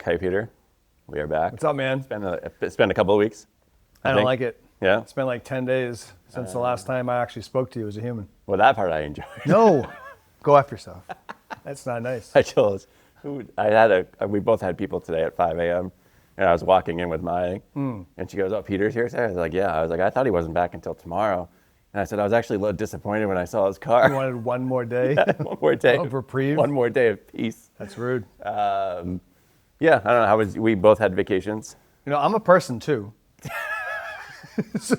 Hey, Peter. We are back. What's up, man? It's been a couple of weeks. I don't like it. Yeah? It's been like 10 days since the last time I actually spoke to you as a human. Well, that part I enjoyed. No, go after yourself. That's not nice. We both had people today at 5 a.m. and I was walking in with Maya, and she goes, "Oh, Peter's here today?" I was like, "Yeah." I was like, "I thought he wasn't back until tomorrow." And I said, "I was actually a little disappointed when I saw his car." You wanted one more day? Yeah, one more day. Of reprieve? One more day of peace. That's rude. Yeah, I don't know. We both had vacations. You know, I'm a person too. So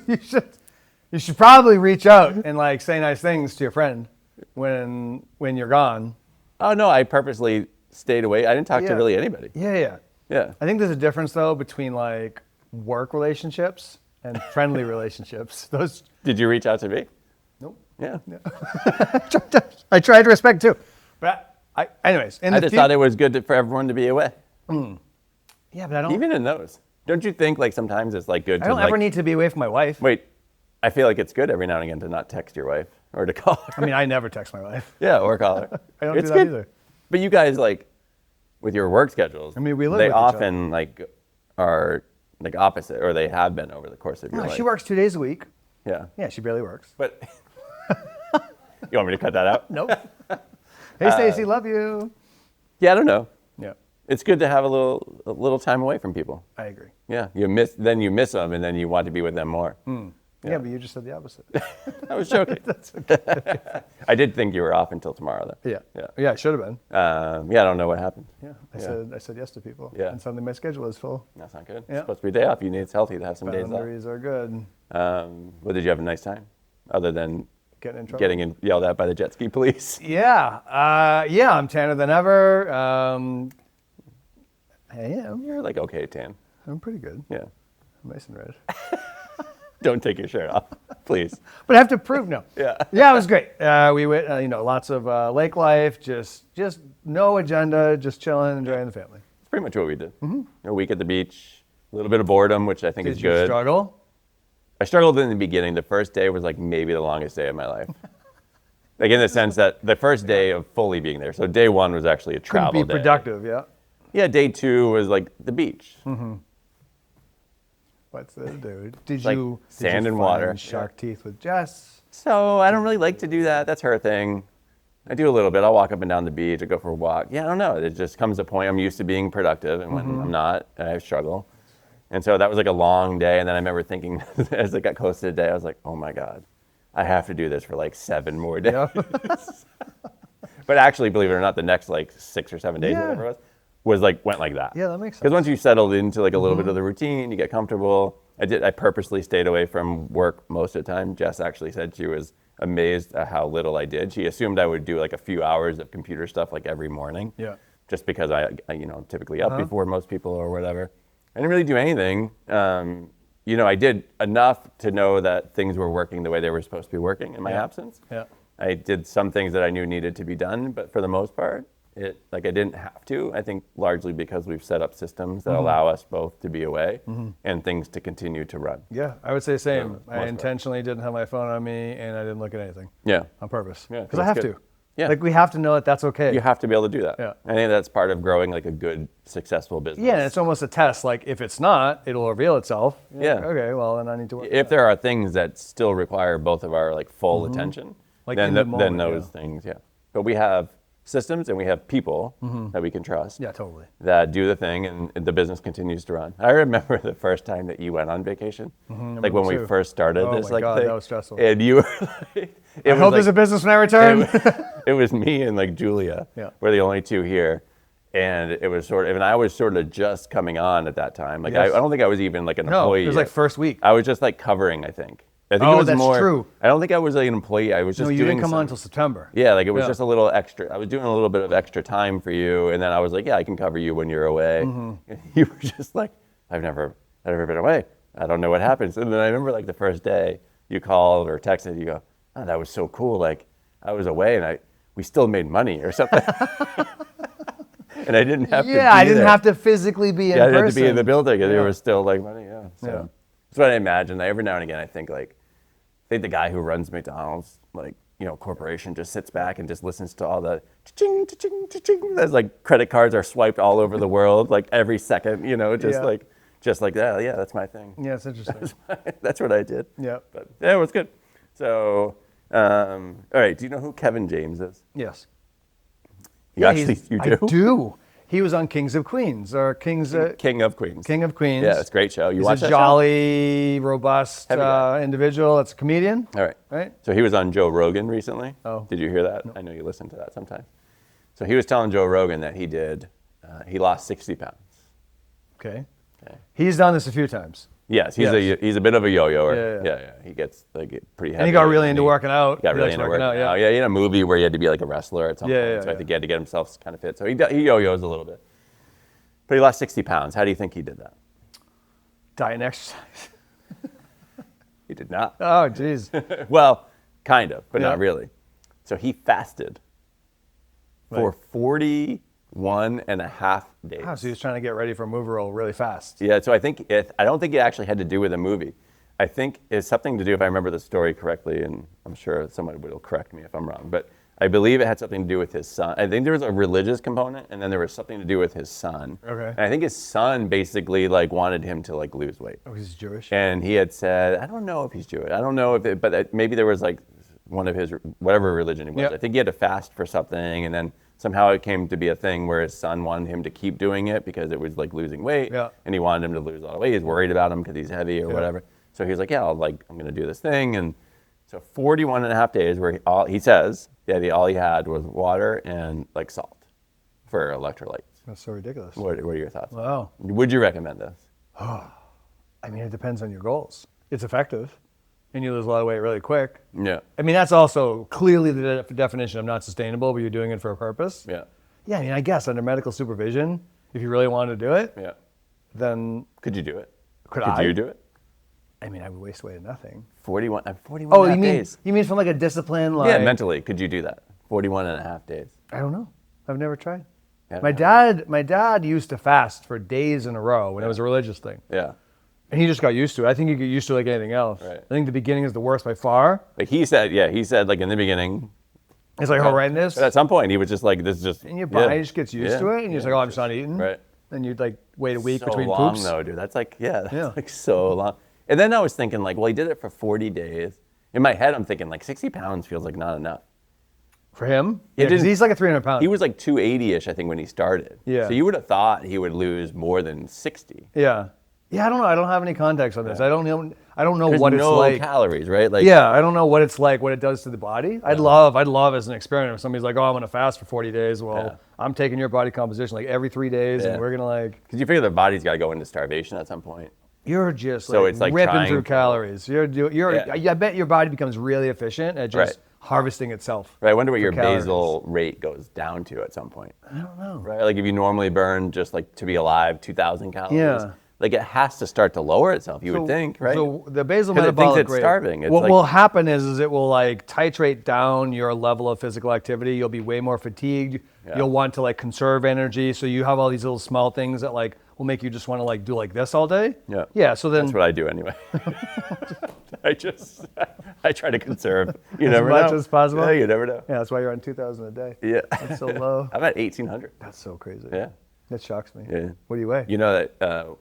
you should probably reach out and like say nice things to your friend when you're gone. Oh, no, I purposely stayed away. I didn't talk to really anybody. Yeah. Yeah. I think there's a difference though between like work relationships and friendly relationships. Those. Did you reach out to me? Nope. Yeah. I tried to respect too, but anyways. I just thought it was good for everyone to be away. Yeah, but I don't. Even in those, don't you think like sometimes it's like good? I don't ever need to be away from my wife. Wait, I feel like it's good every now and again to not text your wife or to call her. I mean, I never text my wife. Yeah, or call her. I don't do that good. either. But you guys like with your work schedules. I mean, we live They with each often like are like opposite, or they have been over the course of your life. She works 2 days a week. Yeah. Yeah, she barely works. But you want me to cut that out? Nope. Hey, Stacy, love you. Yeah, I don't know. Yeah, It's good to have a little time away from people. I agree. Yeah, you miss them, and then you want to be with them more. Yeah, but you just said the opposite. I was joking. That's okay. I did think you were off until tomorrow, though. Yeah, I should have been. Yeah, I don't know what happened. Yeah, Yeah. I said yes to people. Yeah. And suddenly my schedule is full. That's not good. Yeah. It's supposed to be a day off. It's healthy to have some days off. Boundaries are good. Well, did you have a nice time, other than Getting in trouble. getting yelled at by the jet ski police? Yeah, I'm tanner than ever. I am. You're like okay, tan. I'm pretty good. Yeah. I'm nice and red. Don't take your shirt off, please. But I have to prove no. Yeah. Yeah, it was great. We went, lots of lake life, just no agenda, just chilling, enjoying the family. It's pretty much what we did. A week at the beach, a little bit of boredom, which I think is Did you good. struggle? I struggled in the beginning. The first day was like maybe the longest day of my life. Like in the sense that the first day of fully being there. So day one was actually a travel Couldn't be day. productive, yeah. Yeah, day two was like the beach. What's that, dude? Did Like you sand did and you water. find shark teeth with Jess? So I don't really like to do that. That's her thing. I do a little bit. I'll walk up and down the beach. I go for a walk. Yeah, I don't know. It just comes to a point. I'm used to being productive, and when I'm not, I struggle. And so that was like a long day. And then I remember thinking, as it got close to the day, I was like, oh my God, I have to do this for like 7 more days. Yeah. But actually, believe it or not, the next like 6 or 7 days, Yeah. whatever it was like went like that. Yeah, that makes sense. Because once you settled into like a little bit of the routine, you get comfortable. I purposely stayed away from work most of the time. Jess actually said she was amazed at how little I did. She assumed I would do like a few hours of computer stuff like every morning. Yeah. Just because I typically up before most people or whatever. I didn't really do anything. I did enough to know that things were working the way they were supposed to be working in my absence. Yeah. I did some things that I knew needed to be done, but for the most part, I didn't have to. I think largely because we've set up systems that allow us both to be away and things to continue to run. Yeah, I would say the same. most I part. intentionally didn't have my phone on me, and I didn't look at anything Yeah. on purpose. Yeah, Because I that's have good. to. Yeah. Like we have to know that that's okay. You have to be able to do that. Yeah. I think that's part of growing like a good, successful business. Yeah, and it's almost a test. Like if it's not, it'll reveal itself. You're Yeah. like, okay, well then I need to work. If there are things that still require both of our like full attention, Like then in the then moment, those things, But we have systems and we have people that we can trust. Yeah, totally. That do the thing and the business continues to run. I remember the first time that you went on vacation, like when we too. first started Oh this my like God, thing. that was stressful. And you were like, I hope there's a business when I return. it was me and like Julia. Yeah. We're the only two here. And it was and I was sort of just coming on at that time. Like Yes. I don't think I was even like an No, employee it was yet. like first week. I was just like covering, I think. I think Oh, it was that's more, true. I don't think I was like an employee. I was just No, you doing didn't come on some- until September. Yeah, like it was Yeah. just a little extra. I was doing a little bit of extra time for you, and then I was like, yeah, I can cover you when you're away. And you were just like, I've never been away. I don't know what happens. And then I remember like the first day you called or texted, you go, oh, that was so cool. Like I was away and we still made money or something. And I didn't have to be Yeah, I didn't there. have to physically be in Yeah, I person. didn't have to be in the building, and there Yeah. was still like money. Yeah, so Yeah. that's what I imagine. Every now and again, I think the guy who runs McDonald's, like corporation just sits back and just listens to all the cha-ching, cha-ching, cha-ching. There's like credit cards are swiped all over the world, like every second, just like that. Yeah, that's my thing. Yeah, it's interesting. That's what I did. Yeah. But yeah, it was good. So, all right. Do you know who Kevin James is? Yes. You do? I do. He was on Kings of Queens or Kings. King of Queens. King of Queens. Yeah, it's a great show. You He's watch a that jolly, robust Heavy guy. individual. That's a comedian. show? All right. Right? So he was on Joe Rogan recently. Oh. Did you hear that? No. I know you listen to that sometimes. So he was telling Joe Rogan that he lost 60 pounds. Okay. Okay. He's done this a few times. Yes, he's a bit of a yo-yoer. Yeah. He gets like pretty heavy. And he got really into working out. Got really likes into working out. Yeah. Yeah, he had a movie where he had to be like a wrestler at some point. Yeah, So I think he had to get himself kind of fit. So he yo-yos a little bit. But he lost 60 pounds. How do you think he did that? Diet and exercise. He did not. Oh, geez. Well, kind of, but Yeah. not really. So he fasted for 41 and a half days. Oh, so he was trying to get ready for a movie role really fast. Yeah, so I don't think it actually had to do with a movie. I think it's something to do, if I remember the story correctly, and I'm sure someone will correct me if I'm wrong, but I believe it had something to do with his son. I think there was a religious component, and then there was something to do with his son. Okay. And I think his son basically like wanted him to like lose weight. Oh, he's Jewish? And he had said, I don't know if he's Jewish. I don't know but maybe there was like one of his, whatever religion he was. Yep. I think he had to fast for something, and then somehow it came to be a thing where his son wanted him to keep doing it because it was like losing weight, Yeah. and he wanted him to lose a lot of weight. He's worried about him because he's heavy or whatever. So he was like, yeah, I'm going to do this thing. And so 41 and a half days where he says that all he had was water and like salt for electrolytes. That's so ridiculous. What are your thoughts? Wow. Would you recommend this? I mean, it depends on your goals. It's effective, and you lose a lot of weight really quick. Yeah. I mean, that's also clearly the definition of not sustainable, but you're doing it for a purpose. Yeah. Yeah, I mean, I guess under medical supervision, if you really wanted to do it, Yeah. then Could you do it? Could Could I? you do it? I mean, I would waste weight in nothing. 41 and a Oh, half days. you mean from like a discipline? Like, Yeah, mentally, could you do that? 41 and a half days. I don't know. I've never tried. Yeah. My dad used to fast for days in a row when it was a religious thing. Yeah. And he just got used to it. I think you get used to it like anything else. Right. I think the beginning is the worst by far. Like he said like in the beginning, It's like horrendous. but at some point he was just like, this is just. And your body just gets used to it, and you're just like, oh, I'm just not eating. Right. And you'd like wait a week So between long poops. though, dude. That's like, that's Yeah. like so long. And then I was thinking like, well, he did it for 40 days. In my head, I'm thinking like 60 pounds feels like not enough. For him? It Yeah, 'cause didn't- he's like a 300 pound. He was like 280-ish, I think, when he started. Yeah. So you would have thought he would lose more than 60. Yeah. Yeah, I don't know. I don't have any context on this. I don't know. I don't know There's what no it's like. calories, right? Like, Yeah, I don't know what it's like, what it does to the body. I'd love as an experiment if somebody's like, oh, I'm gonna fast for 40 days. Well, Yeah. I'm taking your body composition like every 3 days, Yeah. and we're gonna like. Because you figure the body's got to go into starvation at some point. You're just So like it's like ripping trying through to- calories. I bet your body becomes really efficient at just Right. harvesting itself. Right, I wonder what your calories. basal rate goes down to at some point. I don't know. Right, like if you normally burn just like to be alive 2,000 calories, Yeah. like it has to start to lower itself. You would think, right? So the basal 'Cause it thinks metabolic it's rate. starving. It's What like- will happen is it will like titrate down your level of physical activity. You'll be way more fatigued. Yeah. You'll want to like conserve energy. So you have all these little small things that like will make you just want to like do like this all day. Yeah. Yeah. So then That's what I do anyway. I try to conserve. You never much know. as possible? Yeah, you never know. yeah, that's why you're on 2,000 a day. Yeah. That's so low. I'm at 1,800. That's so crazy. Yeah. That shocks me. Yeah. What do you weigh? You know that,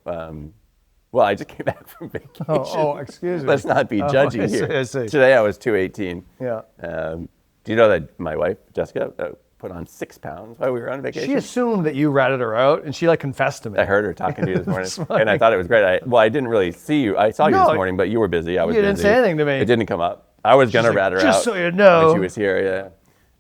well, I just came back from vacation. Oh, excuse me. Let's not be judgy I see, here. I see. Today I was 218. Yeah. Do you know that my wife, Jessica, put on 6 pounds while we were on vacation? She assumed that you ratted her out, and she like confessed to me. I heard her talking to you this morning, That's funny. and I thought it was great. I didn't really see you. I saw you No, this morning, but you were busy. I was you busy. didn't say anything to me. It didn't come up. I was gonna like, rat her "Just out so you know." when she was here.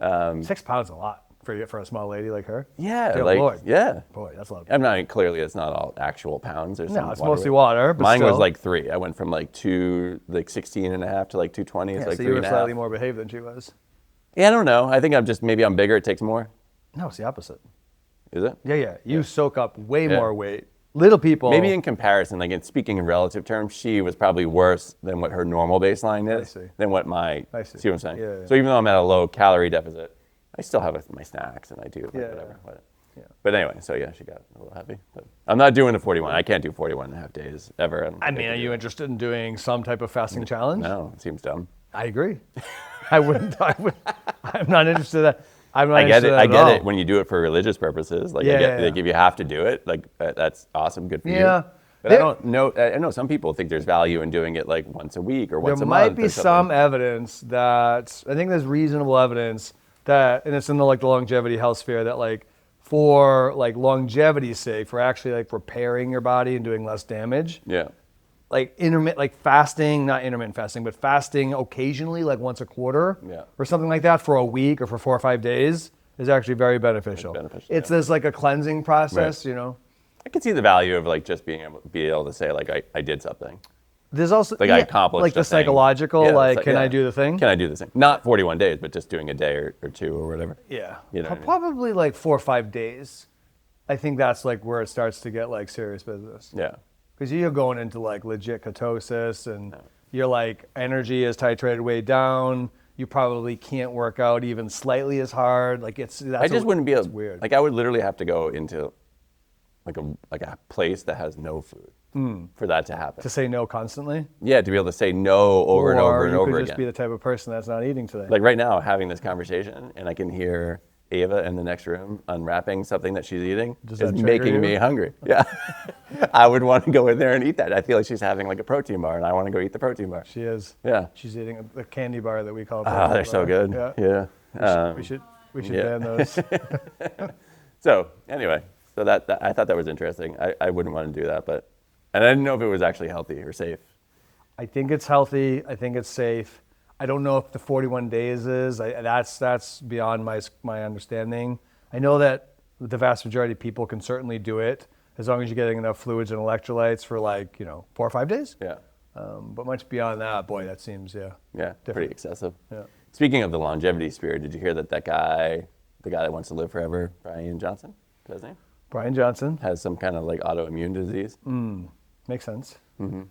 Yeah. 6 pounds is a lot for a small lady like her. Yeah. Dear like Lord. yeah. Boy, that's a lot. I'm not clearly. It's not all actual pounds. There's No, some it's water mostly weight. water. But Mine was still. like 3. I went from like 16 and a half to like 220. It's Yeah, like so 3 you were and a half. slightly more behaved than she was. Yeah, I don't know. I think maybe I'm bigger. It takes more. No, it's the opposite. Is it? Yeah. You soak up way Yeah. more weight. Little people. Maybe in comparison, like in speaking in relative terms, she was probably worse than what her normal baseline is. see. Than what my. I see. See what I'm saying? Yeah. So even though I'm at a low calorie deficit, I still have my snacks and I do like, Yeah, whatever. yeah. But anyway, so yeah, she got a little heavy. But I'm not doing the 41. I can't do 41 and a half days ever. I mean, are you interested in doing some type of fasting challenge? No, it seems dumb. I agree. I wouldn't. I'm not interested in that. I'm not I get interested it. in that I at get all. it when you do it for religious purposes. Like, Yeah. like if you have to do it, like that's awesome. Good for you. Yeah. But I don't know. I know some people think there's value in doing it like once a week or once a There month. might be or some something. evidence that I think there's reasonable evidence that, and it's in the like the longevity health sphere, that like for like longevity's sake, for actually like repairing your body and doing less damage, Yeah. like like fasting, not intermittent fasting, but fasting occasionally, like once a quarter, Yeah. or something like that for a week or for 4 or 5 days is actually very beneficial. It's this like a cleansing process, Right. you know. I can see the value of like just being able to say like I did something. There's also Like I accomplished like the a thing. psychological, Yeah, like it's can I yeah. do the thing? Can I do this thing? Not 41 days, but just doing a day or two or whatever. Yeah, You know what I mean? probably like 4 or 5 days. I think that's like where it starts to get like serious business. Yeah. Because you're going into like legit ketosis, and your like energy is titrated way down. You probably can't work out even slightly as hard. Like I just wouldn't be able. It's weird. Like I would literally have to go into like a place that has no food for that to happen. to say no constantly. Yeah, to be able to say no over and over and you over could again. just be the type of person that's not eating today. Like right now, having this conversation, and I can hear Ava in the next room unwrapping something that she's eating Does is that trigger making you? me hungry. Yeah, I would want to go in there and eat that. I feel like she's having like a protein bar, and I want to go eat the protein bar. She is. Yeah. She's eating a candy bar that we call. Oh, they're so good. Yeah. Yeah. We should yeah. ban those. So anyway, so that I thought that was interesting. I wouldn't want to do that, and I didn't know if it was actually healthy or safe. I think it's healthy. I think it's safe. I don't know if the 41 days is. That's beyond my understanding. I know that the vast majority of people can certainly do it as long as you're getting enough fluids and electrolytes for 4 or 5 days. Yeah. But much beyond that, boy, that seems Yeah, pretty excessive. Yeah. Speaking of the longevity sphere, did you hear that guy, the guy that wants to live forever, Brian Johnson, is that his name, Brian Johnson has some kind of like autoimmune disease? makes sense. Mm-hmm.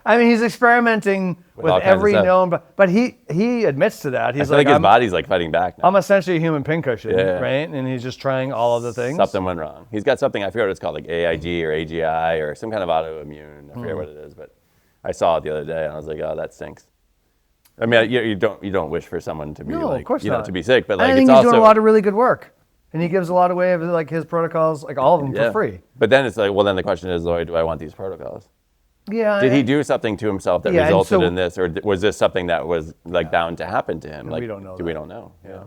I mean, he's experimenting with all kinds of every stuff. known, but he admits to that. I He's feel like his I'm, body's like fighting back now. I'm essentially a human pincushion, Yeah. right? And he's just trying all of the things. Something went wrong. He's got something, I forget what it's called, like AIG or AGI or some kind of autoimmune. I forget what it is, but I saw it the other day and I was like, oh, that stinks. I mean, you don't wish for someone to be No, like, of course not. to be sick, but like I think it's he's also doing a lot of really good work, and he gives a lot away of like his protocols, like all of them yeah. for free. But then it's like, well, then the question is, Lloyd, do I want these protocols? Yeah. Did he do something to himself that Yeah, and resulted so- in this, or was this something that was like bound to happen to him? And Like, we don't know We that. don't know. Yeah.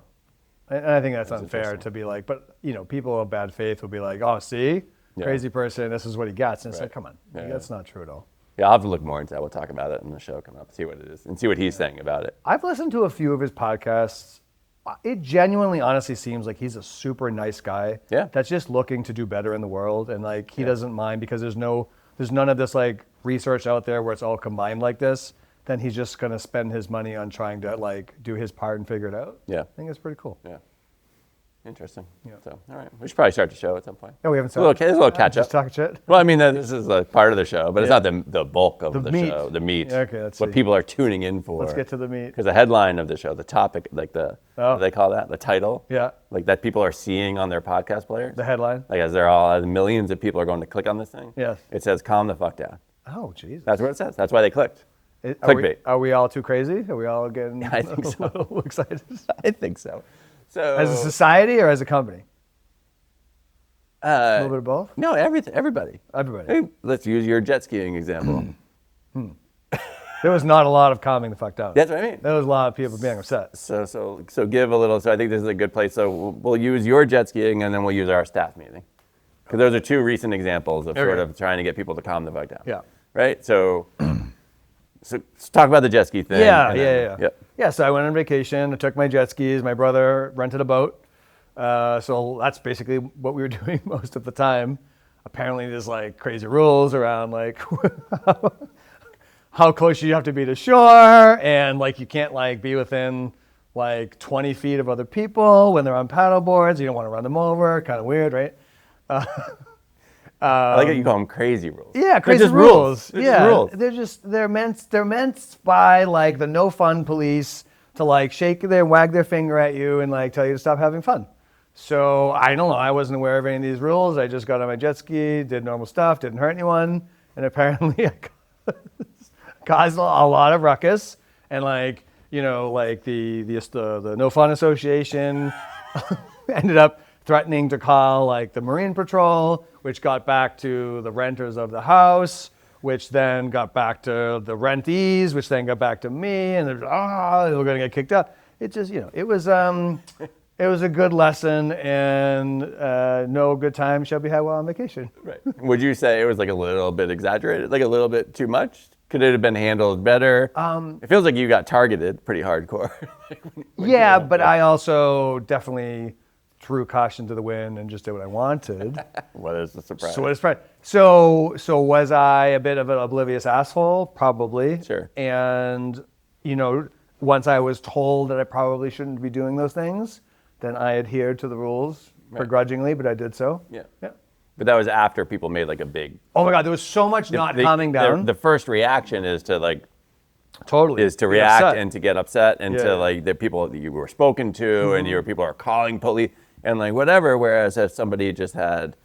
And I think that's unfair interesting. to be like, but people of bad faith will be like, oh, see, Yeah. crazy person, this is what he gets, and it's Right. like, come on, Yeah, that's not true at all. Yeah, I'll have to look more into that. We'll talk about it in the show coming up, see what it is, and see what he's saying about it. I've listened to a few of his podcasts. It genuinely, honestly seems like he's a super nice guy. Yeah. That's just looking to do better in the world, and like he doesn't mind because there's none of this like research out there where it's all combined like this. Then he's just gonna spend his money on trying to like do his part and figure it out. Yeah. I think it's pretty cool. Yeah. Interesting. Yeah. So, all right. We should probably start the show at some point. Oh, we haven't It's a little catch Just up. talking shit. Well, I mean, this is a part of the show, but it's not the bulk of the meat. show. The meat. Yeah, okay, let's what see. people are tuning in for. Let's get to the meat. Because the headline of the show, the topic, like what do they call that? The title. Yeah. Like that people are seeing on their podcast players. The headline. Like as millions of people are going to click on this thing. Yes. It says "Calm the fuck down." Oh, Jesus. That's what it says. That's why they clicked. Clickbait. Are we all too crazy? Are we all getting I think so. a little excited? I think so. So As a society or as a company? A little bit of both? No, everybody. Everybody. Hey, let's use your jet skiing example. There was not a lot of calming the fuck down. That's what I mean. There was a lot of people being upset. So give a little. So I think this is a good place. So we'll use your jet skiing, and then we'll use our staff meeting, because those are two recent examples of sort Okay. of trying to get people to calm the fuck down. Yeah. Right. So let's talk about the jet ski thing. Yeah, and then- Yep. Yeah, so I went on vacation. I took my jet skis. My brother rented a boat. So that's basically what we were doing most of the time. Apparently there's like crazy rules around like how close you have to be to shore, and like you can't like be within like 20 feet of other people when they're on paddle boards. You don't want to run them over. Kind of weird, right? I like that you call them crazy rules. Yeah, They're crazy just rules. They're Yeah, just rules. they're meant by like the no fun police to like wag their finger at you and like tell you to stop having fun. So I don't know. I wasn't aware of any of these rules. I just got on my jet ski, did normal stuff, didn't hurt anyone, and apparently I caused a lot of ruckus. and like like the No Fun Association ended up threatening to call like the Marine Patrol, which got back to the renters of the house, which then got back to the rentees, which then got back to me, and they were going to get kicked out. It just, it was a good lesson, and no good time shall be had while on vacation. Right. Would you say it was like a little bit exaggerated, like a little bit too much? Could it have been handled better? It feels like you got targeted pretty hardcore. Yeah, but I also definitely threw caution to the wind and just did what I wanted. What is the surprise? So what is surprise? So was I a bit of an oblivious asshole? Probably. Sure. And once I was told that I probably shouldn't be doing those things, then I adhered to the rules begrudgingly, but I did so. Yeah. But that was after people made like a big. Oh my God, there was so much not calming down. The first reaction is to like. Totally. Is to react and to get upset and to Yeah. like the people that you were spoken to and your people are calling police and like whatever. Whereas if somebody just had,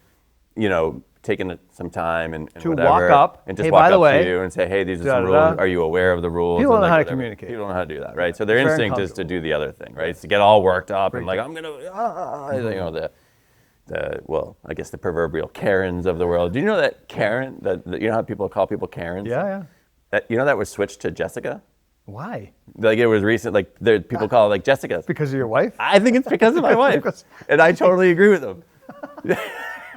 taken some time and To whatever, walk up, and just hey, walk by the up way, to you and say, hey, these are some da-da-da. rules. Are you aware of the rules? People And, don't know like, how to whatever. communicate. People don't know how to do that, right? So their Very instinct is to do the other thing, right? It's to get all worked up and like I'm gonna, I guess the proverbial Karens of the world. Do you know that Karen? That you know how people call people Karens? Yeah. That was switched to Jessica. Why? Like it was recent, like people call it like Jessica. Because of your wife? I think it's because of my wife, and I totally agree with them.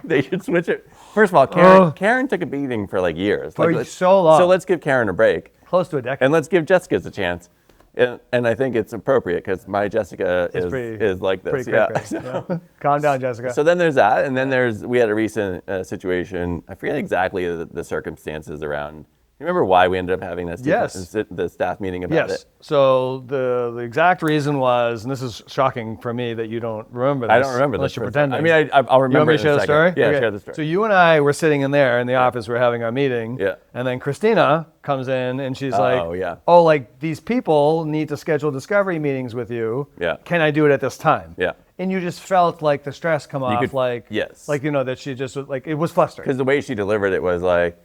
They should switch it. First of all, Karen took a beating for like years. For so long. So let's give Karen a break, Close to a decade. and let's give Jessica's a chance. And I think it's appropriate because my Jessica is like this. Pretty Yeah. creepy. Yeah. Calm down, Jessica. So then there's that, and then we had a recent situation. I forget exactly the circumstances around. You remember why we ended up having this? Yes. The staff meeting about Yes. it. So the exact reason was, and this is shocking for me that you don't remember this. I don't remember unless this. you're pretending. I mean, I'll remember. You want me it to share in a the second. story? Yeah, Okay. share the story. So you and I were sitting in there in the office. We're having our meeting. Yeah. And then Christina comes in and she's like, yeah. "Oh, like these people need to schedule discovery meetings with you. Yeah. Can I do it at this time?" Yeah. And you just felt like the stress come off, could- like yes. like that she just like it was flustering. Because the way she delivered it was like,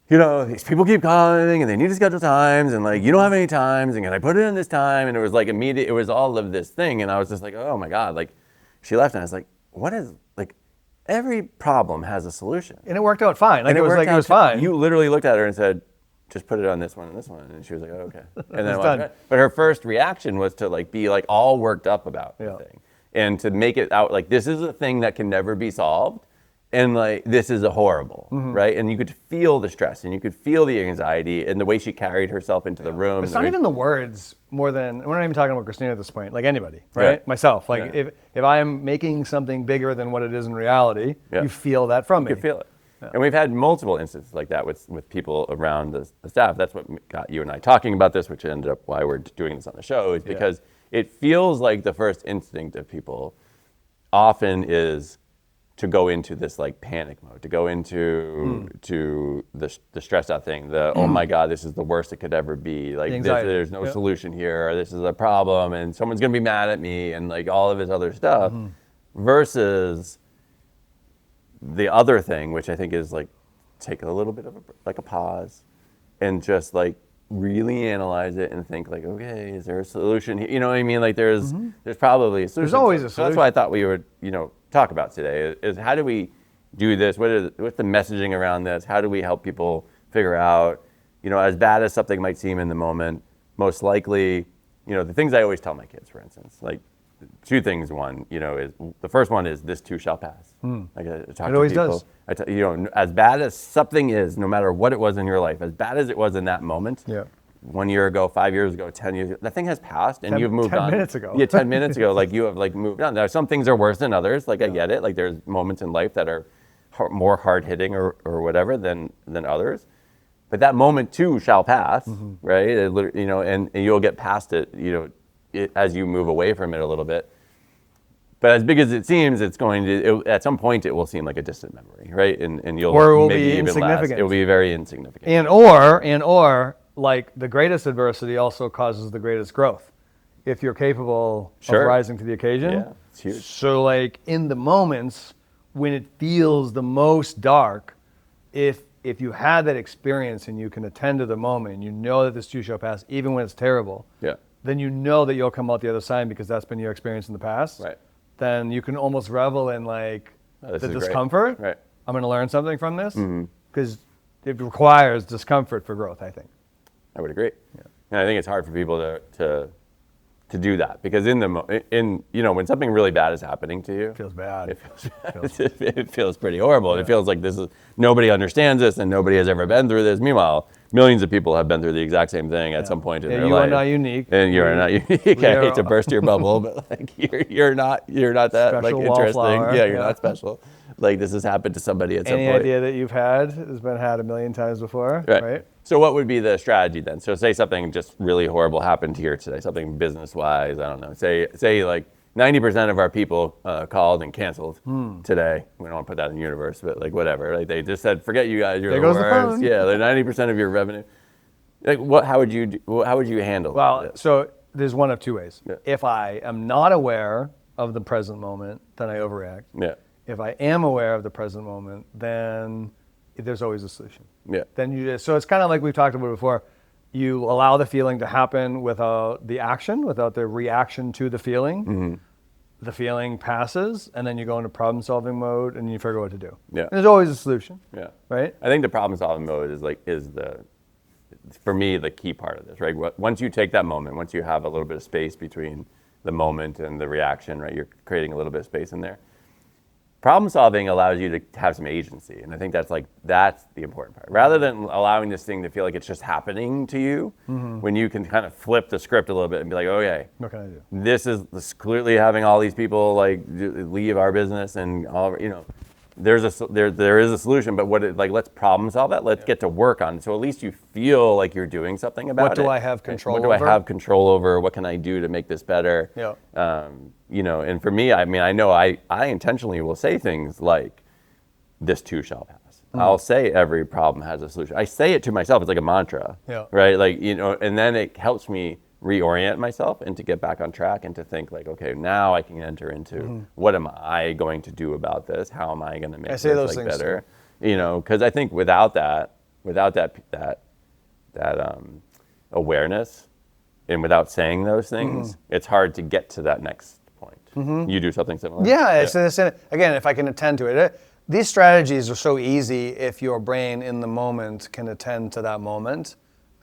these people keep calling and they need to schedule times and like you don't have any times and can I put it in this time? And it was like immediate. It was all of this thing, and I was just like, oh my God! Like, she left, and I was like, what is like? Every problem has a solution. And it worked out fine. Like And it was worked like it out was fine. You literally looked at her and said, just put it on this one and this one, and she was like, oh, okay. And then I It's walked done. away. But her first reaction was to like be like all worked up about the thing, and to make it out like this is a thing that can never be solved. And like, this is a horrible, right? And you could feel the stress and you could feel the anxiety and the way she carried herself into the room. It's not even the words more than, we're not even talking about Christina at this point, like anybody, right? Yeah. Myself, like Yeah. if I am making something bigger than what it is in reality, Yeah. you feel that from me. You could feel it. And we've had multiple instances like that with people around the staff. That's what got you and I talking about this, which ended up why we're doing this on the show, is because it feels like the first instinct of people often is to go into this like panic mode, to go into to the stressed out thing, oh my God, this is the worst it could ever be. Like there's no solution here, or this is a problem, and someone's gonna be mad at me, and like all of this other stuff, versus the other thing, which I think is like take a little bit of a pause, and just like really analyze it and think like, okay, is there a solution here? You know what I mean? Like there's probably a solution. There's always a So solution. that's what I thought we would talk about today is how do we do this? What's the messaging around this? How do we help people figure out, as bad as something might seem in the moment, most likely, the things I always tell my kids, for instance, like two things. One, is the first one is this too shall pass. Like I talk It to always people. does. As bad as something is, no matter what it was in your life, as bad as it was in that moment. Yeah. 1 year ago, 5 years ago, 10 years ago, that thing has passed and you've moved 10 on. minutes ago. Yeah, 10 minutes ago, like you have like moved on. Now, some things are worse than others. Like I get it. Like there's moments in life that are more hard hitting or whatever than others. But that moment too shall pass, right? And you'll get past it, as you move away from it a little bit. But as big as it seems, it's going to, at some point, it will seem like a distant memory, right? And you'll Or it will maybe be even insignificant. last. It will be very insignificant. And or like the greatest adversity also causes the greatest growth if you're capable Sure. of rising to the occasion. Yeah, it's huge. So like in the moments when it feels the most dark, if if you had that experience and you can attend to the moment and you know that this too shall pass, even when it's terrible, then you know that you'll come out the other side because that's been your experience in the past. Right. Then you can almost revel in like the discomfort. Right. I'm going to learn something from this because it requires discomfort for growth, I think. I would agree. Yeah. And I think it's hard for people to do that because in when something really bad is happening to you, It feels bad. It feels pretty horrible. Yeah. It feels like nobody understands this and nobody has ever been through this. Meanwhile, millions of people have been through the exact same thing at some point in their life. You are not unique. And you are not unique. I hate to burst your bubble, but like you're not that special like interesting. Wallflower. Yeah, you're not special. Like this has happened to somebody at some point. Any idea that you've had has been had a million times before, right? So what would be the strategy then? So say something just really horrible happened here today, something business-wise, I don't know. Say like 90% of our people called and canceled today. We don't want to put that in the universe, but like whatever. Like they just said, forget you guys, you're the worst. There goes the phone. Yeah, like 90% of your revenue. Like how would you handle this? So there's one of two ways. Yeah. If I am not aware of the present moment, then I overreact. Yeah. If I am aware of the present moment, then there's always a solution. Yeah. Then so it's kind of like we've talked about before. You allow the feeling to happen without the action, without the reaction to the feeling. Mm-hmm. The feeling passes, and then you go into problem-solving mode, and you figure out what to do. Yeah. And there's always a solution. Yeah. Right. I think the problem-solving mode for me, the key part of this, right? Once you take that moment, once you have a little bit of space between the moment and the reaction, right? You're creating a little bit of space in there. Problem solving allows you to have some agency, and I think that's the important part. Rather than allowing this thing to feel like it's just happening to you, when you can kind of flip the script a little bit and be like, okay, what can I do? This is clearly having all these people like leave our business and all, there is a solution, but let's problem solve that. Let's get to work on it. So at least you feel like you're doing something about it. What do I have control over? What do I have control over? What can I do to make this better? Yeah. And for me, I mean, I know I intentionally will say things like, this too shall pass. I'll say every problem has a solution. I say it to myself. It's like a mantra, right? Like, and then it helps me reorient myself and to get back on track and to think like, okay, now I can enter into what am I going to do about this? How am I going to make this like better? Too. Because I think without that awareness and without saying those things, it's hard to get to that next point. You do something similar? Yeah. Again, if I can attend to it. These strategies are so easy if your brain in the moment can attend to that moment,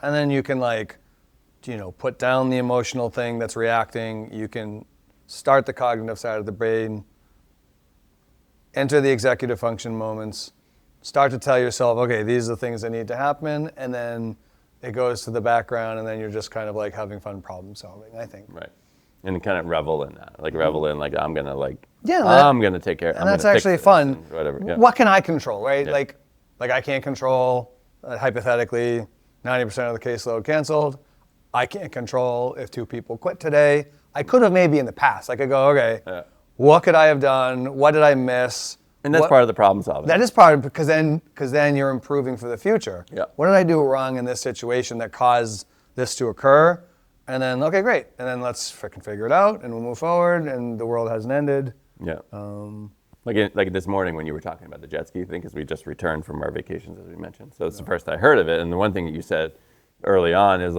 and then you can put down the emotional thing that's reacting. You can start the cognitive side of the brain, enter the executive function moments, start to tell yourself, okay, these are the things that need to happen, and then it goes to the background, and then you're just kind of like having fun problem solving, I think. Right. And kind of revel in that, revel in I'm gonna I'm gonna take care. And that's actually fun. Whatever. Yeah. What can I control, right? Yeah. Like I can't control hypothetically 90% of the caseload canceled. I can't control if 2 people quit today. I could have maybe in the past. I could go, okay, what could I have done? What did I miss? And that's part of the problem solving. That is part of it because then you're improving for the future. Yeah. What did I do wrong in this situation that caused this to occur? And then, okay, great. And then let's frickin' figure it out and we'll move forward and the world hasn't ended. Yeah. Like this morning when you were talking about the jet ski thing, because we just returned from our vacations, as we mentioned. So it's the first I heard of it. And the one thing that you said early on is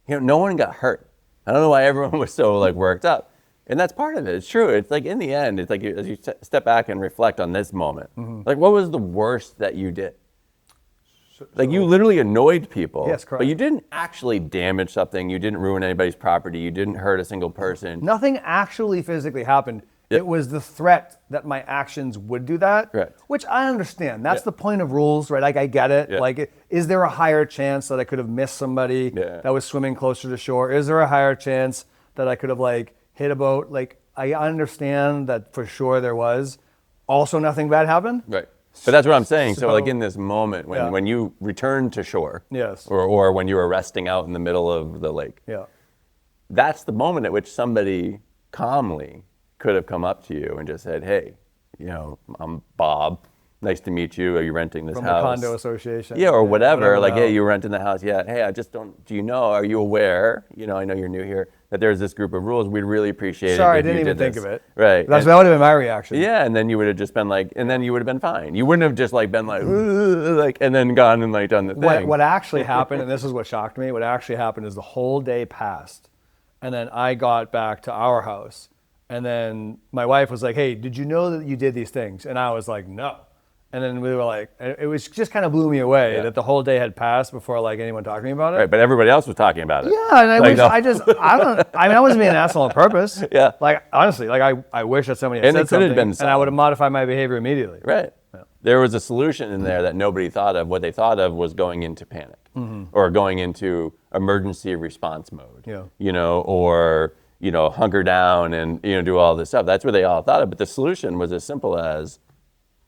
no one got hurt. I don't know why everyone was so worked up. And that's part of it. It's true. It's in the end, it's as you step back and reflect on this moment, what was the worst that you did? You literally annoyed people. Yes, correct. But you didn't actually damage something. You didn't ruin anybody's property. You didn't hurt a single person. Nothing actually physically happened. Yep. It was the threat that my actions would do that, right. Which I understand. That's the point of rules, right? I get it. Yeah. Is there a higher chance that I could have missed somebody that was swimming closer to shore? Is there a higher chance that I could have hit a boat? I understand that for sure there was. Also, nothing bad happened. Right. But that's what I'm saying. So in this moment, when you return to shore, yes, or when you were resting out in the middle of the lake, that's the moment at which somebody calmly could have come up to you and just said, hey, I'm Bob. Nice to meet you. Are you renting this house? From the condo association. Yeah, or whatever. Hey, you're renting the house. Yeah. Hey, I just don't, are you aware? I know you're new here. that there's this group of rules. We'd really appreciate it. Sorry, I if didn't you even did think this." of it. Right. That would have been my reaction. Yeah, and then you would have just been like, and then you would have been fine. You wouldn't have just like been like, and then gone and like done the thing. What actually happened, and this is what shocked me, what actually happened is the whole day passed. And then I got back to our house. And then my wife was like, hey, did you know that you did these things? And I was like, no. And then we were like, it was just kind of blew me away that the whole day had passed before like anyone talked to me about it. Right, but everybody else was talking about it. Yeah, and I Like, wish, no. I wasn't being an asshole on purpose. Yeah. Like, honestly, like I wish that somebody had And it said could have something, been and I would have modified my behavior immediately. Right. Yeah. There was a solution in there that nobody thought of. What they thought of was going into panic or going into emergency response mode. Yeah. You know, or hunker down and do all this stuff. That's what they all thought of. But the solution was as simple as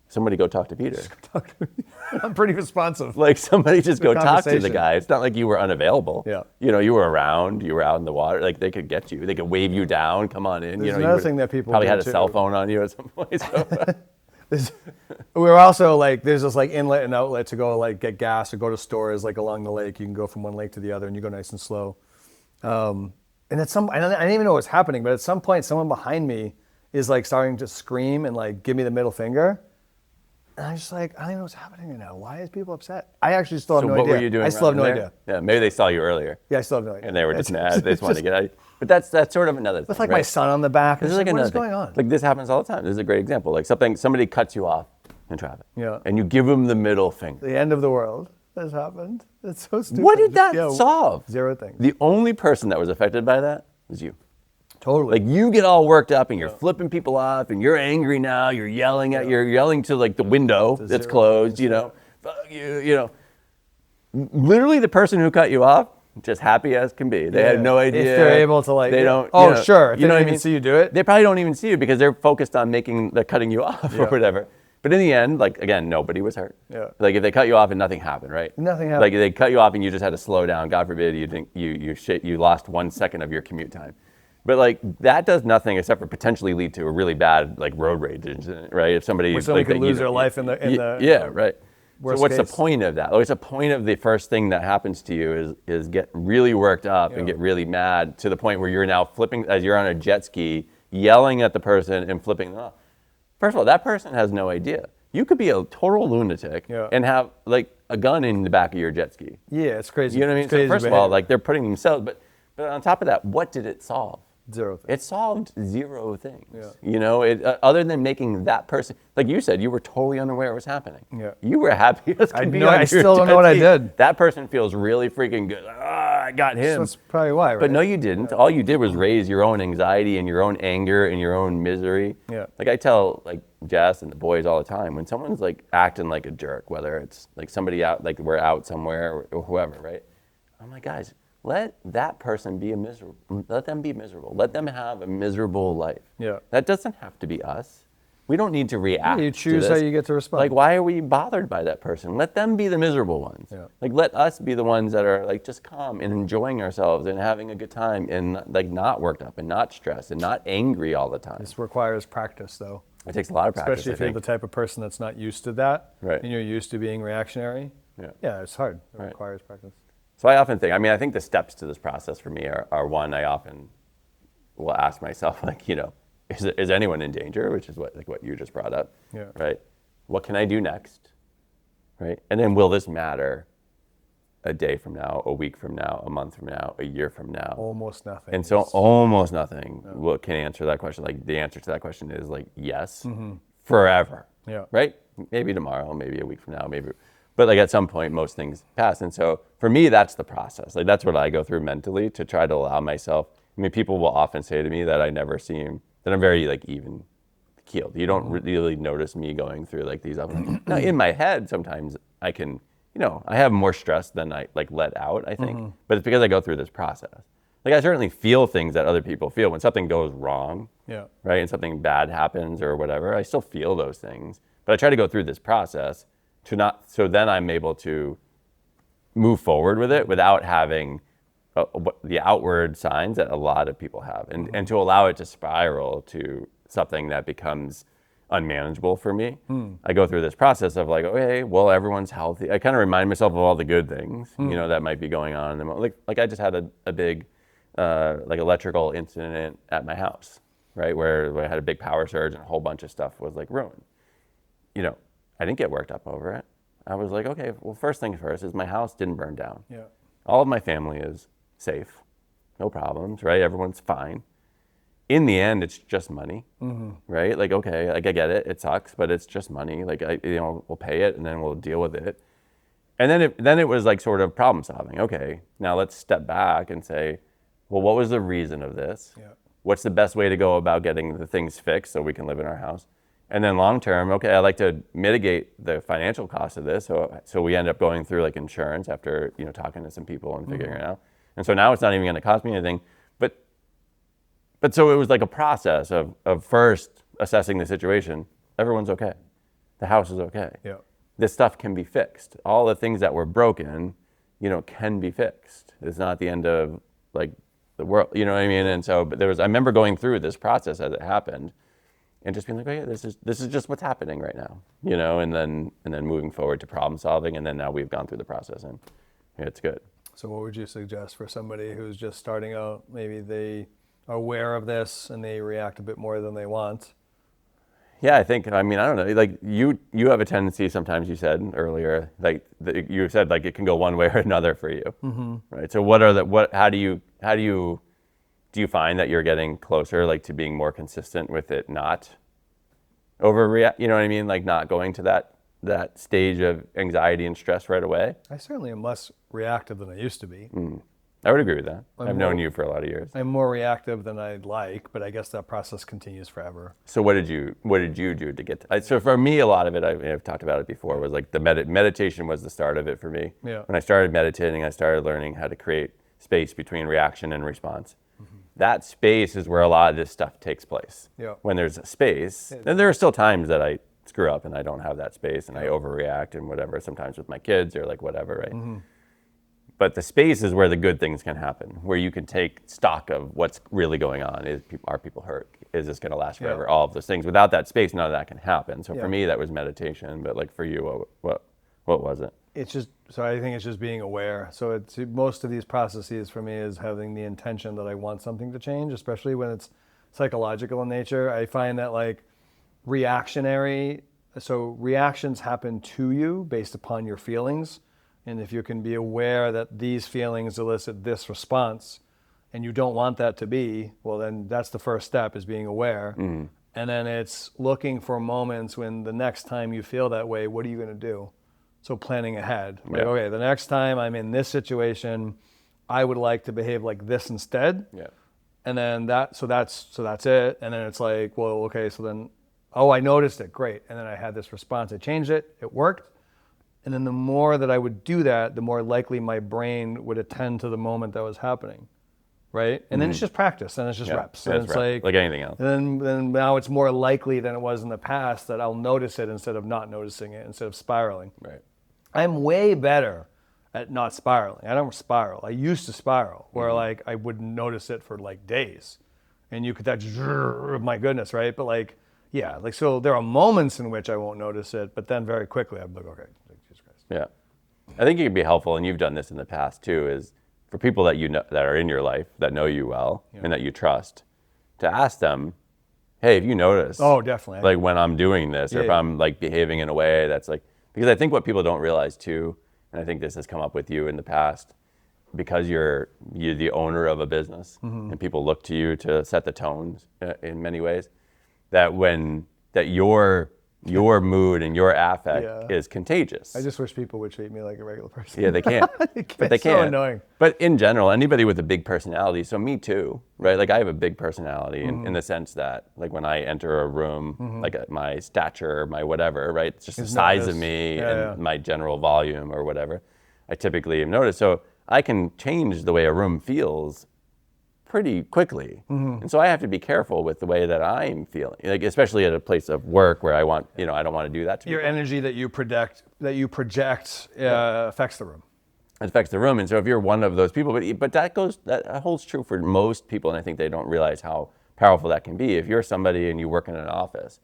somebody go talk to Peter. Talk to me. I'm pretty responsive. Like somebody just go talk to the conversation. guy. It's not like you were unavailable. Yeah. You were around. You were out in the water. Like they could get you. They could wave you down. Come on in. There's you another thing that people probably do had a too. cell phone on you at some point. So. We were also like, there's this like inlet and outlet to go like get gas or go to stores like along the lake. You can go from one lake to the other and you go nice and slow. And at I didn't even know what was happening, but at some point, someone behind me is like starting to scream and like give me the middle finger. And I'm just like, I don't even know what's happening right now. Why is people upset? I actually still have no idea. What were you doing? I still have no around there? idea. Yeah, maybe they saw you earlier. Yeah, I still have no idea. And they were just mad. They just wanted to get out. But that's sort of another thing. With like right? my son on the back. This is Like, like what another is going thing. on? Like this happens all the time. This is a great example. Like somebody cuts you off in traffic. Yeah. And you give them the middle finger. The end of the world has happened. It's so stupid. What did that Yeah, solve? Zero things. The only person that was affected by that was you. Totally. Like you get all worked up and you're flipping people off and you're angry now. You're yelling to like the window that's closed. Fuck you. Literally, the person who cut you off, just happy as can be. They had no idea. If they're able to like, they don't. Oh, sure. If You they know what don't I even mean? see you do it. They probably don't even see you because they're focused on cutting you off or whatever. But in the end, like again, nobody was hurt. Yeah. Like if they cut you off and nothing happened, right? Nothing happened. Like they cut you off and you just had to slow down. God forbid you lost 1 second of your commute time. But like that does nothing except for potentially lead to a really bad like road rage incident, right? If somebody Somebody could lose their life in the yeah, right. So worst what's the case. point of that? What's the point of the first thing that happens to you is get really worked up and get really mad to the point where you're now flipping as you're on a jet ski, yelling at the person and flipping them off. First of all, that person has no idea. You could be a total lunatic and have like a gun in the back of your jet ski. Yeah, it's crazy. You know what I mean? It's So crazy first of all, behavior. like they're putting themselves, but on top of that, what did it solve? Zero things. It solved zero things. Yeah. Other than making that person, like you said, you were totally unaware it was happening. Yeah. You were happy as could be. I still don't know what I did. That person feels really freaking good. I got him. That's probably why, right? But no, you didn't. All you did was raise your own anxiety and your own anger and your own misery. Yeah. Like I tell like Jess and the boys all the time, when someone's like acting like a jerk, whether it's like somebody out, like we're out somewhere or whoever, right? I'm like, guys, let that person be miserable. Let them be miserable. Let them have a miserable life. Yeah. That doesn't have to be us. We don't need to react. You choose to how this. you get to respond. Like, why are we bothered by that person? Let them be the miserable ones. Yeah. Like, let us be the ones that are like just calm and enjoying ourselves and having a good time and like not worked up and not stressed and not angry all the time. This requires practice, though. It takes a lot of practice. Especially if you're the type of person that's not used to that, Right. and you're used to being reactionary. Yeah. It's hard. It Right. requires practice. So I often think, I think the steps to this process for me are one, I often will ask myself, like, is anyone in danger? Which is what you just brought up, right? What can I do next, right? And then will this matter a day from now, a week from now, a month from now, a year from now? Almost nothing. And so almost nothing can answer that question. Like the answer to that question is like, yes, forever, Yeah. right? Maybe tomorrow, maybe a week from now, maybe. But like at some point, most things pass. And so for me, that's the process. Like that's what I go through mentally to try to allow myself. People will often say to me that I never seem, that I'm very like even keeled. You don't really notice me going through like these ups. Now in my head, sometimes I can, I have more stress than I like let out, I think. But it's because I go through this process. Like I certainly feel things that other people feel when something goes wrong, right? And something bad happens or whatever, I still feel those things. But I try to go through this process so then I'm able to move forward with it without having the outward signs that a lot of people have, and to allow it to spiral to something that becomes unmanageable for me. I go through this process of like, okay, well, everyone's healthy. I kind of remind myself of all the good things, that might be going on. Like I just had a big like electrical incident at my house, right? Where I had a big power surge and a whole bunch of stuff was like ruined. You know, I didn't get worked up over it. I was like, okay, well, first thing first is my house didn't burn down. Yeah. All of my family is safe, no problems, right? Everyone's fine. In the end, it's just money, right? Like, okay, like I get it, it sucks, but it's just money. Like, we'll pay it and then we'll deal with it. And then it was like sort of problem solving. Okay, now let's step back and say, well, what was the reason of this? Yeah. What's the best way to go about getting the things fixed so we can live in our house? And then long term, okay, I like to mitigate the financial cost of this. So we end up going through like insurance after, talking to some people and figuring it out. And so now it's not even going to cost me anything. But so it was like a process of first assessing the situation. Everyone's okay. The house is okay. Yeah. This stuff can be fixed. All the things that were broken, can be fixed. It's not the end of like the world, you know what I mean? And so, but I remember going through this process as it happened and just being like, oh yeah, this is just what's happening right now, and then moving forward to problem solving. And then now we've gone through the process and it's good. So what would you suggest for somebody who's just starting out? Maybe they are aware of this and they react a bit more than they want. Yeah, I don't know. Like you have a tendency sometimes. You said earlier, like you said, like it can go one way or another for you, right? So how do you find that you're getting closer, like to being more consistent with it, not overreact? You know what I mean? Like not going to that stage of anxiety and stress right away. I certainly am less reactive than I used to be. I would agree with that. I've known you for a lot of years. I'm more reactive than I'd like, but I guess that process continues forever. So what did you do to get to, so for me, a lot of it, I've talked about it before, was like the meditation was the start of it for me. Yeah. When I started meditating, I started learning how to create space between reaction and response. That space is where a lot of this stuff takes place. Yeah. When there's a space, and there are still times that I screw up and I don't have that space and I overreact and whatever, sometimes with my kids or like whatever, right? But the space is where the good things can happen, where you can take stock of what's really going on. Are people hurt? Is this going to last forever? Yeah. All of those things. Without that space, none of that can happen. So Yeah. for me, that was meditation. But like for you, what was it? I think it's just being aware. So most of these processes for me is having the intention that I want something to change, especially when it's psychological in nature. I find that like reactions happen to you based upon your feelings. And if you can be aware that these feelings elicit this response and you don't want that to be, well, then that's the first step, is being aware. And then it's looking for moments when the next time you feel that way, what are you going to do? So planning ahead. Like, okay, the next time I'm in this situation, I would like to behave like this instead. Yeah. And then that's it. And then it's like, well, okay, so then, I noticed it, great. And then I had this response, I changed it, it worked. And then the more that I would do that, the more likely my brain would attend to the moment that was happening, right? And then it's just practice, and it's just reps. And it's like anything else. And then now it's more likely than it was in the past that I'll notice it instead of not noticing it, instead of spiraling. Right. I'm way better at not spiraling. I don't spiral. I used to spiral, where like I wouldn't notice it for like days. And you could, my goodness, right? But like, yeah, like, so there are moments in which I won't notice it, but then very quickly I'm like, okay. Yeah, I think it can be helpful, and you've done this in the past too, is for people that that are in your life, that know you well, and that you trust, to ask them, hey, have you noticed? Oh, definitely. Like when I'm doing this, or if I'm like behaving in a way that's like, because I think what people don't realize too, and I think this has come up with you in the past, because you're the owner of a business, and people look to you to set the tones in many ways, that your mood and your affect is contagious. I just wish people would treat me like a regular person. Yeah, they can't. But they can't. So annoying. But in general, anybody with a big personality, so me too, right? Like I have a big personality in the sense that like when I enter a room, like my stature, my whatever, right? It's just the size of me and my general volume or whatever. I typically am noticed. So I can change the way a room feels pretty quickly. And so I have to be careful with the way that I'm feeling, like especially at a place of work where I don't want to do that to your people. energy that you project affects the room. It affects the room. And so if you're one of those people, but that holds true for most people, and I think they don't realize how powerful that can be. If you're somebody and you work in an office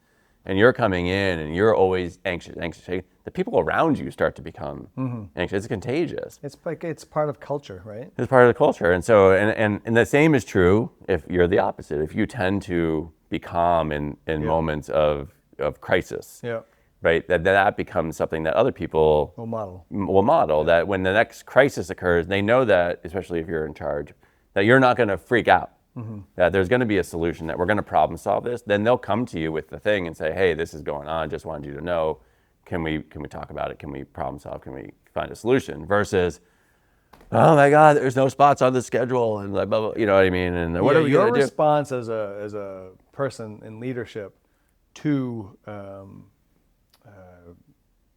and you're coming in and you're always anxious, the people around you start to become anxious. It's contagious. It's like it's part of culture, right? It's part of the culture. And so, and the same is true if you're the opposite. If you tend to be calm in moments of crisis, Yeah. right? That becomes something that other people Will model. that when the next crisis occurs, they know that, especially if you're in charge, that you're not going to freak out. That there's going to be a solution, that we're going to problem solve this. Then they'll come to you with the thing and say, hey, this is going on. Just wanted you to know. Can we talk about it? Can we problem solve? Can we find a solution? Versus, oh my God, there's no spots on the schedule and like blah, blah, you know what I mean? And what are we going to do? Your response as a person in leadership to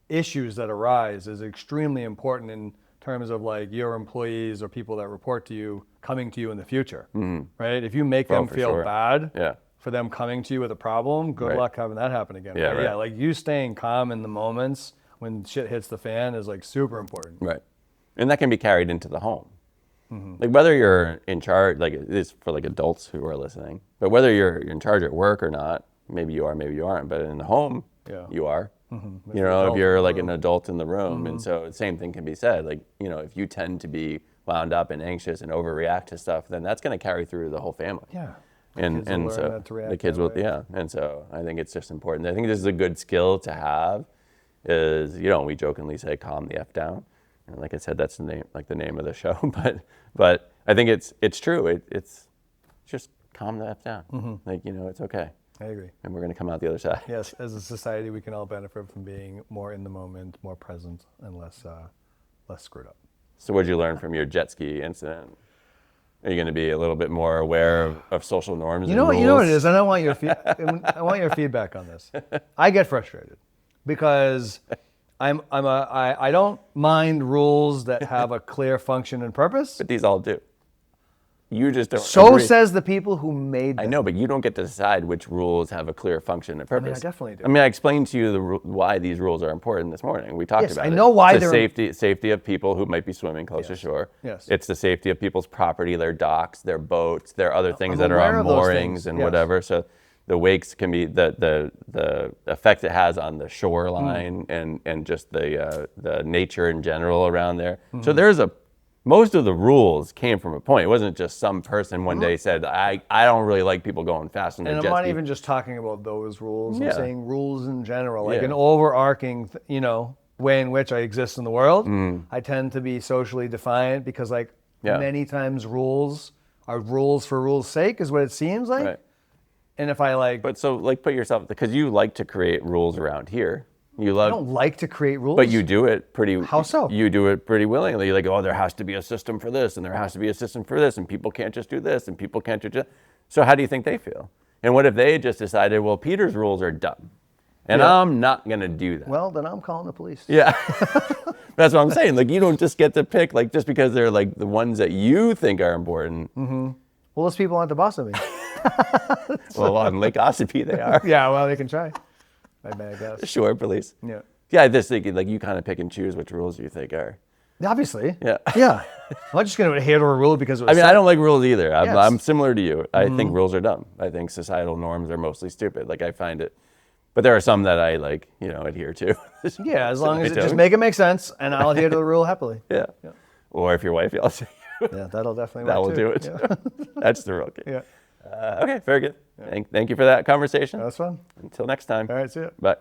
issues that arise is extremely important in terms of like your employees or people that report to you coming to you in the future, right? If you make them feel bad for them coming to you with a problem, good luck having that happen again. Yeah, right. Yeah, like you staying calm in the moments when shit hits the fan is like super important. Right. And that can be carried into the home. Like whether you're in charge, like it is for like adults who are listening, but whether you're in charge at work or not, maybe you are, maybe you aren't, but in the home, you are. You know, if you're like an adult in the room. And so the same thing can be said. Like, you know, if you tend to be wound up and anxious and overreact to stuff, then that's going to carry through the whole family. Yeah. And so the kids will, And so I think it's just important. I think this is a good skill to have is, you know, we jokingly say, calm the F down. And like I said, that's the name of the show. But I think it's true. It's just calm the F down. Like, you know, it's okay. I agree. And we're going to come out the other side. Yes, as a society, we can all benefit from being more in the moment, more present, and less screwed up. So what did you learn from your jet ski incident? Are you going to be a little bit more aware of social norms? You know what it is, and I want your feedback on this. I get frustrated because I don't mind rules that have a clear function and purpose. But these all do. You just don't. So agree. says the people who made them. I know, but you don't get to decide which rules have a clear function and purpose. I definitely do. I mean, I explained to you why these rules are important this morning. We talked about it. I know why it's the safety of people who might be swimming close to shore. Yes. It's the safety of people's property, their docks, their boats, their other things that are on moorings and whatever. So the wakes can be the effect it has on the shoreline and just the nature in general around there. So there's most of the rules came from a point. It wasn't just some person one day said, I don't really like people going fast in their jet ski. And I'm not even just talking about those rules. I'm saying rules in general, like an Yeah. overarching, way in which I exist in the world. I tend to be socially defiant because many times rules are rules for rules' sake is what it seems like. Right. And if I But so put yourself, because you like to create rules around here. I don't like to create rules. But you do it pretty. How so? You do it pretty willingly. You're like, oh, there has to be a system for this, and there has to be a system for this, and people can't just do this, and people can't just. So how do you think they feel? And what if they just decided, well, Peter's rules are dumb, and I'm not gonna do that? Well, then I'm calling the police. Yeah, that's what I'm saying. Like, you don't just get to pick, like, just because they're like the ones that you think are important. Well, those people aren't the boss of me. Well, on Lake Ossipee they are. Yeah, well, they can try. I guess. Sure, police. Yeah. Yeah, I just think like you kind of pick and choose which rules you think are. Obviously. Yeah. Yeah. I'm not just going to adhere to a rule because it was I don't like rules either. Yes. I'm similar to you. I think rules are dumb. I think societal norms are mostly stupid. Like I find it, but there are some that I like, adhere to. Yeah, as long as it just make it make sense, and I'll adhere to the rule happily. Yeah. Or if your wife yells at you. Yeah, that'll definitely That will work do too. it. Yeah. That's the real key. Yeah. Okay, very good. Thank you for that conversation. That's fun. Until next time. All right, see ya. Bye.